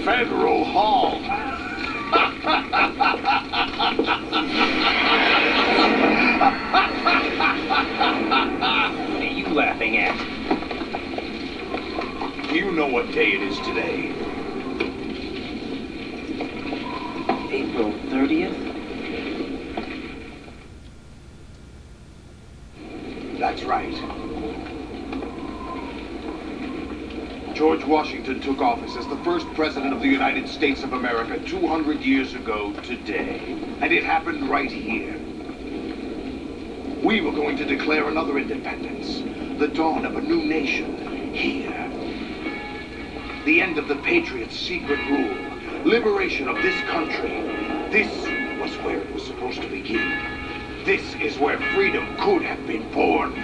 Federal Hall. What are you laughing at? Do you know what day it is today? April 30th? That's right. George Washington took office as the first president of the United States of America 200 years ago today. And it happened right here. We were going to declare another independence. The dawn of a new nation. Here. The end of the Patriots' secret rule. Liberation of this country. This was where it was supposed to begin. This is where freedom could have been born.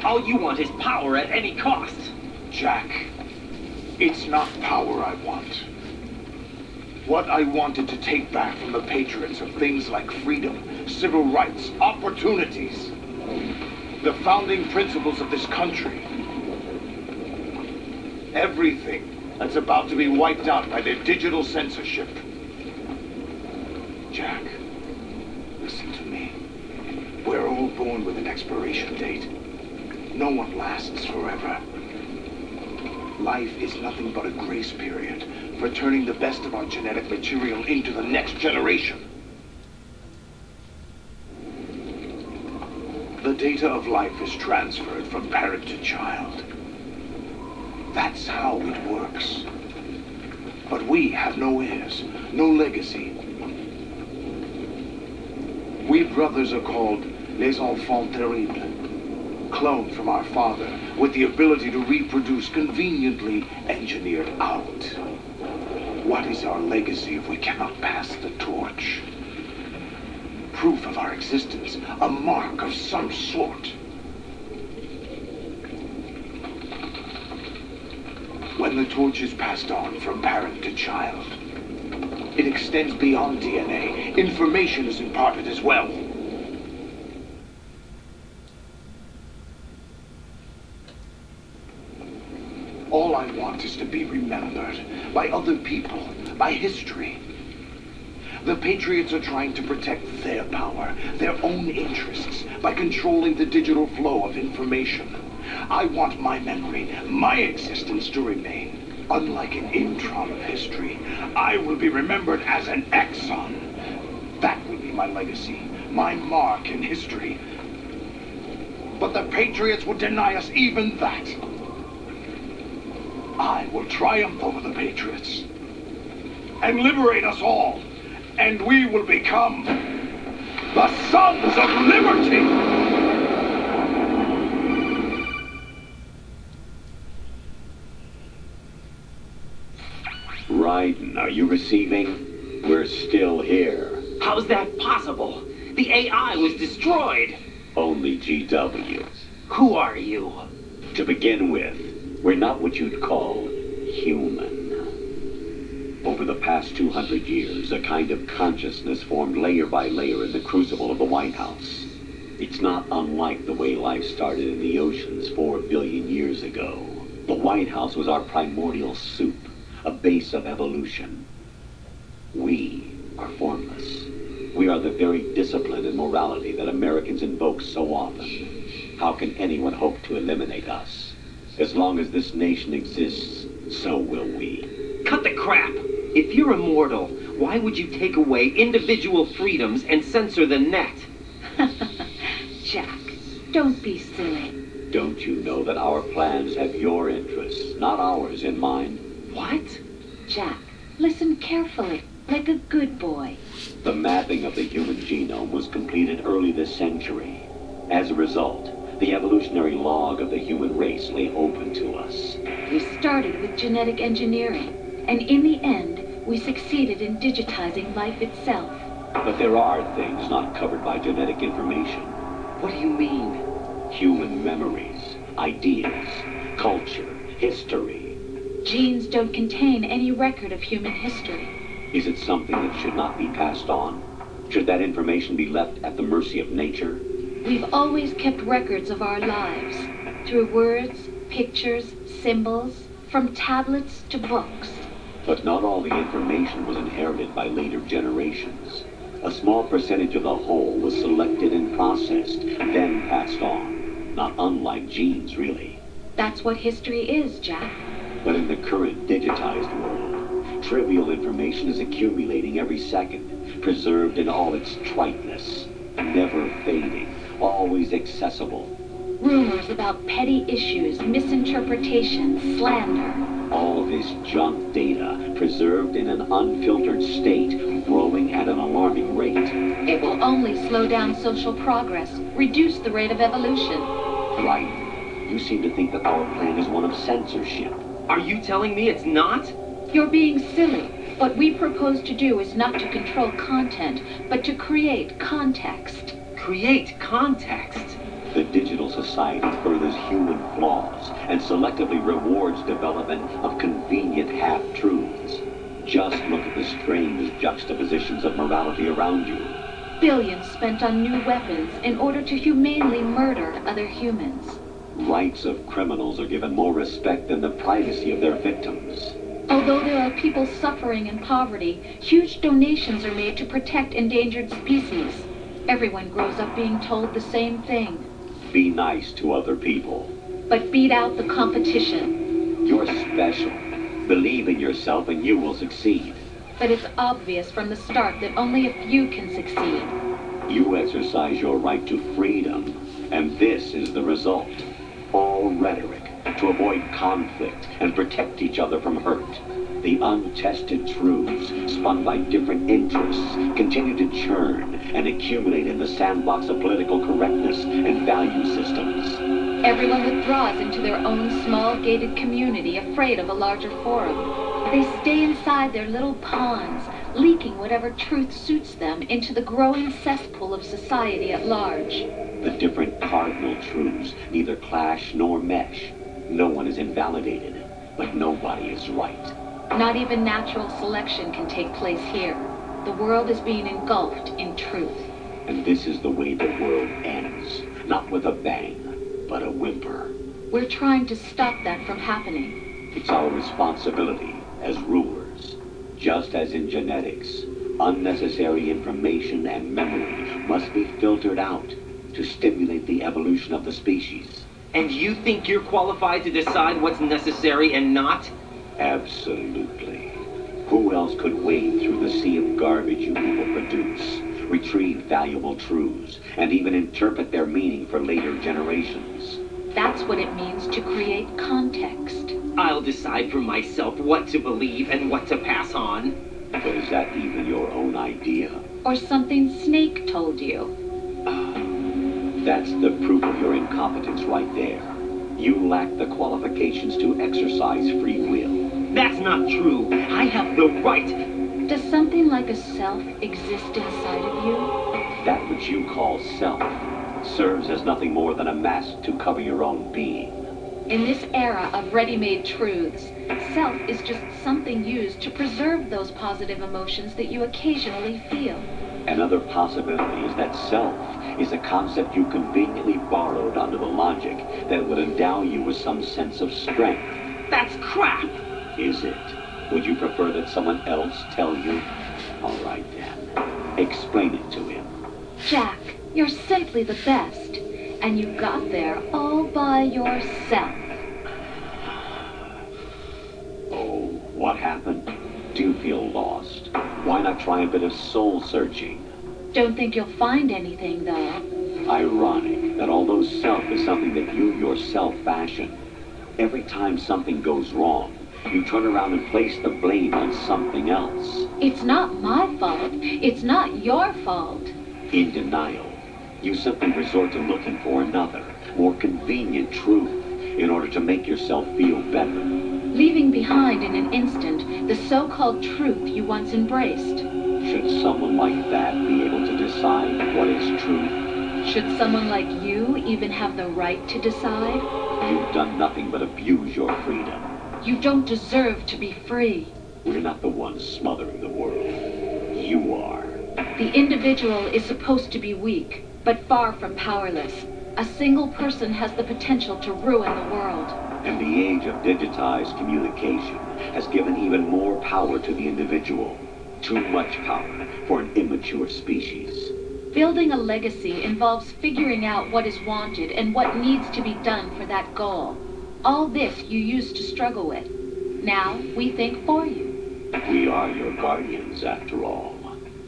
All you want is power at any cost. Jack, it's not power I want. What I wanted to take back from the Patriots are things like freedom, civil rights, opportunities. The founding principles of this country. Everything that's about to be wiped out by their digital censorship. Jack, listen to me. We're all born with an expiration date. No one lasts forever. Life is nothing but a grace period for turning the best of our genetic material into the next generation. The data of life is transferred from parent to child. That's how it works. But we have no heirs, no legacy. We brothers are called les enfants terribles, cloned from our father, with the ability to reproduce conveniently engineered out. What is our legacy if we cannot pass the torch? Proof of our existence, a mark of some sort. When the torch is passed on from parent to child, it extends beyond DNA. Information is imparted as well. All I want is to be remembered by other people, by history. The Patriots are trying to protect their power, their own interests, by controlling the digital flow of information. I want my memory, my existence to remain. Unlike an intron of history, I will be remembered as an axon. That will be my legacy, my mark in history. But the Patriots would deny us even that. I will triumph over the Patriots and liberate us all, and we will become the Sons of Liberty! Raiden, are you receiving? We're still here. How's that possible? The AI was destroyed. Only GWs. Who are you? To begin with, we're not what you'd call human. Over the past 200 years, a kind of consciousness formed layer by layer in the crucible of the White House. It's not unlike the way life started in the oceans 4 billion years ago. The White House was our primordial soup, a base of evolution. We are formless. We are the very discipline and morality that Americans invoke so often. How can anyone hope to eliminate us? As long as this nation exists, so will we. Cut the crap! If you're immortal, why would you take away individual freedoms and censor the net? Jack, don't be silly. Don't you know that our plans have your interests, not ours, in mind? What? Jack, listen carefully, like a good boy. The mapping of the human genome was completed early this century. As a result, the evolutionary log of the human race lay open to us. We started with genetic engineering, and in the end, we succeeded in digitizing life itself. But there are things not covered by genetic information. What do you mean? Human memories, ideas, culture, history. Genes don't contain any record of human history. Is it something that should not be passed on? Should that information be left at the mercy of nature? We've always kept records of our lives, through words, pictures, symbols, from tablets to books. But not all the information was inherited by later generations. A small percentage of the whole was selected and processed, then passed on. Not unlike genes, really. That's what history is, Jack. But in the current digitized world, trivial information is accumulating every second, preserved in all its triteness, never fading, always accessible. Rumors about petty issues, misinterpretations, slander. All this junk data, preserved in an unfiltered state, growing at an alarming rate. It will only slow down social progress, reduce the rate of evolution. Right. You seem to think that our plan is one of censorship. Are you telling me it's not? You're being silly. What we propose to do is not to control content, but to create context. Create context. The digital society furthers human flaws and selectively rewards development of convenient half-truths. Just look at the strange juxtapositions of morality around you. Billions spent on new weapons in order to humanely murder other humans. Rights of criminals are given more respect than the privacy of their victims. Although there are people suffering in poverty, huge donations are made to protect endangered species. Everyone grows up being told the same thing. Be nice to other people. But beat out the competition. You're special. Believe in yourself and you will succeed. But it's obvious from the start that only a few can succeed. You exercise your right to freedom, and this is the result. All rhetoric to avoid conflict and protect each other from hurt. The untested truths, spun by different interests, continue to churn and accumulate in the sandbox of political correctness and value systems. Everyone withdraws into their own small gated community, afraid of a larger forum. They stay inside their little ponds, leaking whatever truth suits them into the growing cesspool of society at large. The different cardinal truths neither clash nor mesh. No one is invalidated, but nobody is right. Not even natural selection can take place here. The world is being engulfed in truth. And this is the way the world ends. Not with a bang, but a whimper. We're trying to stop that from happening. It's our responsibility as rulers. Just as in genetics, unnecessary information and memory must be filtered out to stimulate the evolution of the species. And you think you're qualified to decide what's necessary and not? Absolutely. Who else could wade through the sea of garbage you people produce, retrieve valuable truths, and even interpret their meaning for later generations? That's what it means to create context. I'll decide for myself what to believe and what to pass on. But is that even your own idea? Or something Snake told you. That's the proof of your incompetence right there. You lack the qualifications to exercise free will. That's not true. I have the right. Does something like a self exist inside of you? That which you call self serves as nothing more than a mask to cover your own being. In this era of ready-made truths, self is just something used to preserve those positive emotions that you occasionally feel. Another possibility is that self is a concept you conveniently borrowed under the logic that would endow you with some sense of strength. That's crap! Is it? Would you prefer that someone else tell you? All right then. Explain it to him. Jack, you're simply the best. And you got there all by yourself. Oh, what happened? Do you feel lost? Why not try a bit of soul searching? Don't think you'll find anything, though. Ironic that although self is something that you yourself fashion, every time something goes wrong, you turn around and place the blame on something else. It's not my fault. It's not your fault. In denial, you simply resort to looking for another, more convenient truth in order to make yourself feel better. Leaving behind in an instant the so-called truth you once embraced. Should someone like that be able to decide what is truth? Should someone like you even have the right to decide? You've done nothing but abuse your freedom. You don't deserve to be free. We're not the ones smothering the world. You are. The individual is supposed to be weak, but far from powerless. A single person has the potential to ruin the world. And the age of digitized communication has given even more power to the individual. Too much power for an immature species. Building a legacy involves figuring out what is wanted and what needs to be done for that goal. All this you used to struggle with. Now we think for you. We are your guardians, after all.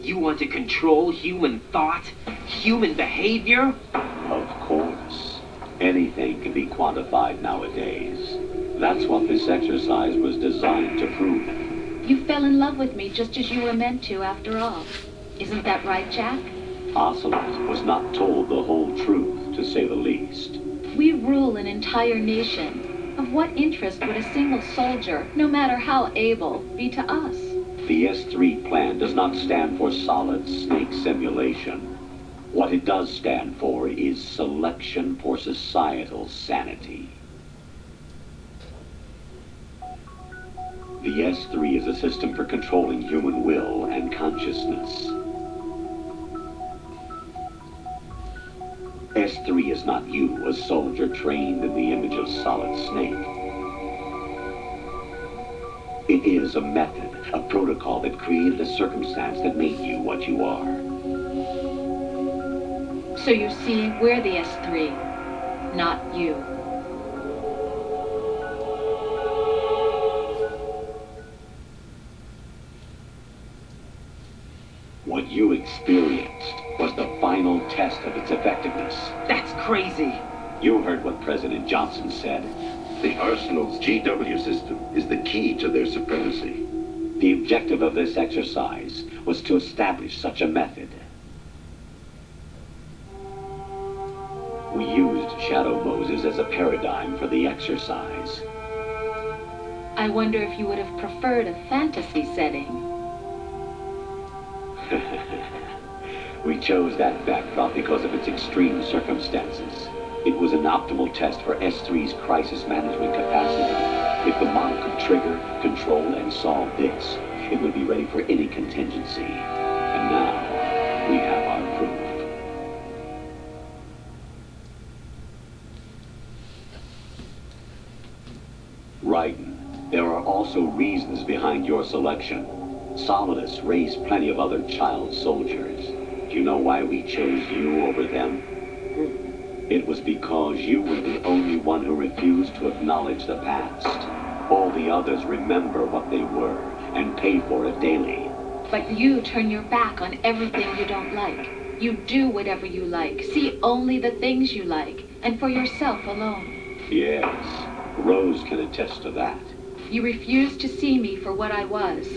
You want to control human thought? Human behavior? Of course. Anything can be quantified nowadays. That's what this exercise was designed to prove. You fell in love with me just as you were meant to, after all. Isn't that right, Jack? Ocelot was not told the whole truth, to say the least. We rule an entire nation. Of what interest would a single soldier, no matter how able, be to us? The S3 plan does not stand for solid snake simulation. What it does stand for is selection for societal sanity. The S3 is a system for controlling human will and consciousness. S3 is not you, a soldier trained in the image of Solid Snake. It is a method, a protocol that created a circumstance that made you what you are. So you see, we're the S3, not you. What you experienced was the final test of its effectiveness. That's crazy. You heard what President Johnson said. The Arsenal's GW system is the key to their supremacy. The objective of this exercise was to establish such a method. We used Shadow Moses as a paradigm for the exercise. I wonder if you would have preferred a fantasy setting. We chose that backdrop because of its extreme circumstances. It was an optimal test for S3's crisis management capacity. If the model could trigger, control, and solve this, it would be ready for any contingency. And now, we have our proof. Raiden, there are also reasons behind your selection. Solidus raised plenty of other child soldiers. Do you know why we chose you over them? It was because you were the only one who refused to acknowledge the past. All the others remember what they were and pay for it daily. But you turn your back on everything you don't like. You do whatever you like, see only the things you like, and for yourself alone. Yes, Rose can attest to that. You refused to see me for what I was.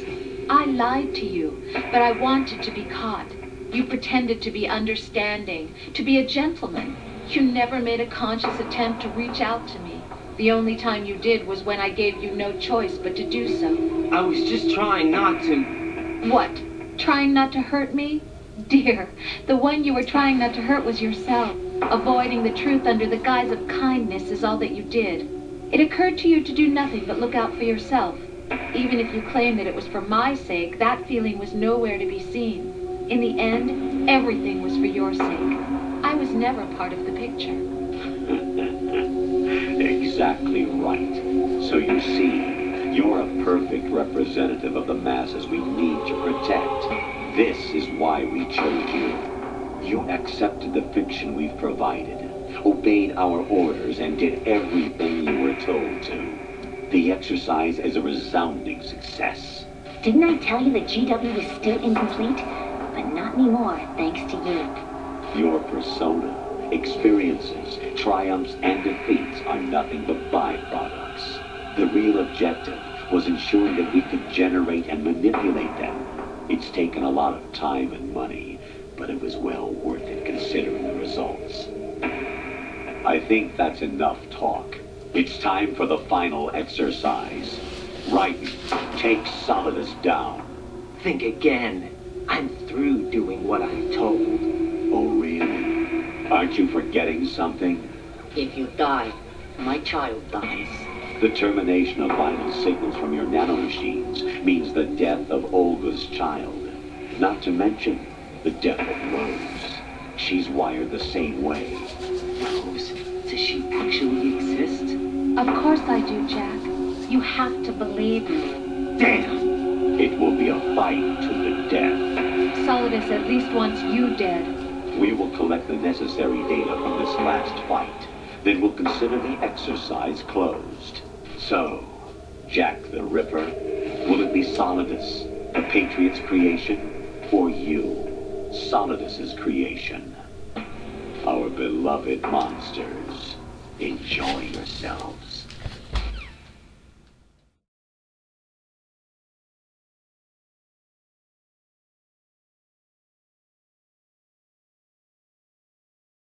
I lied to you, but I wanted to be caught. You pretended to be understanding, to be a gentleman. You never made a conscious attempt to reach out to me. The only time you did was when I gave you no choice but to do so. I was just trying not to... What? Trying not to hurt me? Dear, the one you were trying not to hurt was yourself. Avoiding the truth under the guise of kindness is all that you did. It occurred to you to do nothing but look out for yourself. Even if you claim that it was for my sake, that feeling was nowhere to be seen. In the end, everything was for your sake. I was never part of the picture. Exactly right. So you see, you're a perfect representative of the masses we need to protect. This is why we chose you. You accepted the fiction we've provided, obeyed our orders, and did everything you were told to. The exercise is a resounding success. Didn't I tell you that GW was still incomplete? But not anymore, thanks to you. Your persona, experiences, triumphs, and defeats are nothing but byproducts. The real objective was ensuring that we could generate and manipulate them. It's taken a lot of time and money, but it was well worth it considering the results. I think that's enough talk. It's time for the final exercise. Raiden, take Solidus down. Think again. I'm through doing what I'm told. Oh, really? Aren't you forgetting something? If you die, my child dies. The termination of vital signals from your nanomachines means the death of Olga's child. Not to mention, The death of Rose. She's wired the same way. Rose, does she actually exist? Of course I do, Jack. You have to believe me. Damn! It will be a fight to the death. Solidus at least wants you dead. We will collect the necessary data from this last fight. Then we'll consider the exercise closed. So, Jack the Ripper, will it be Solidus, the Patriot's creation, or you, Solidus's creation? Our beloved monsters, enjoy yourselves.